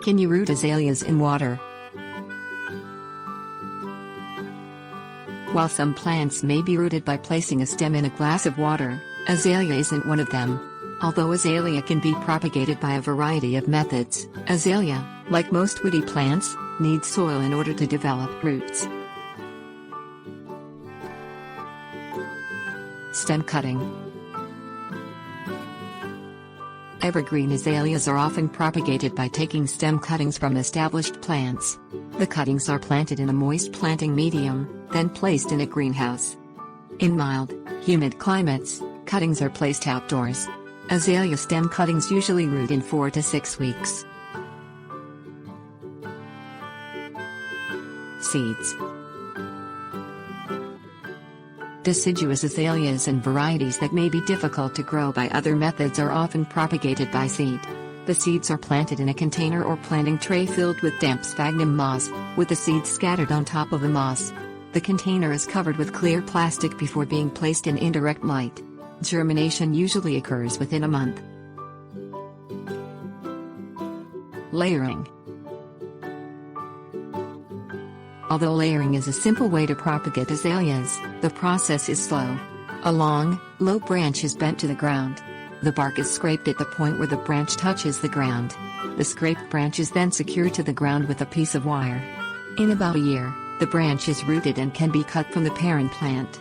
Can you root azaleas in water? While some plants may be rooted by placing a stem in a glass of water, azalea isn't one of them. Although azalea can be propagated by a variety of methods, azalea, like most woody plants, needs soil in order to develop roots. Stem cutting. Evergreen azaleas are often propagated by taking stem cuttings from established plants. The cuttings are planted in a moist planting medium, then placed in a greenhouse. In mild, humid climates, cuttings are placed outdoors. Azalea stem cuttings usually root in 4 to 6 weeks. Seeds. Deciduous azaleas and varieties that may be difficult to grow by other methods are often propagated by seed. The seeds are planted in a container or planting tray filled with damp sphagnum moss, with the seeds scattered on top of the moss. The container is covered with clear plastic before being placed in indirect light. Germination usually occurs within a month. Layering. Although layering is a simple way to propagate azaleas, the process is slow. A long, low branch is bent to the ground. The bark is scraped at the point where the branch touches the ground. The scraped branch is then secured to the ground with a piece of wire. In about a year, the branch is rooted and can be cut from the parent plant.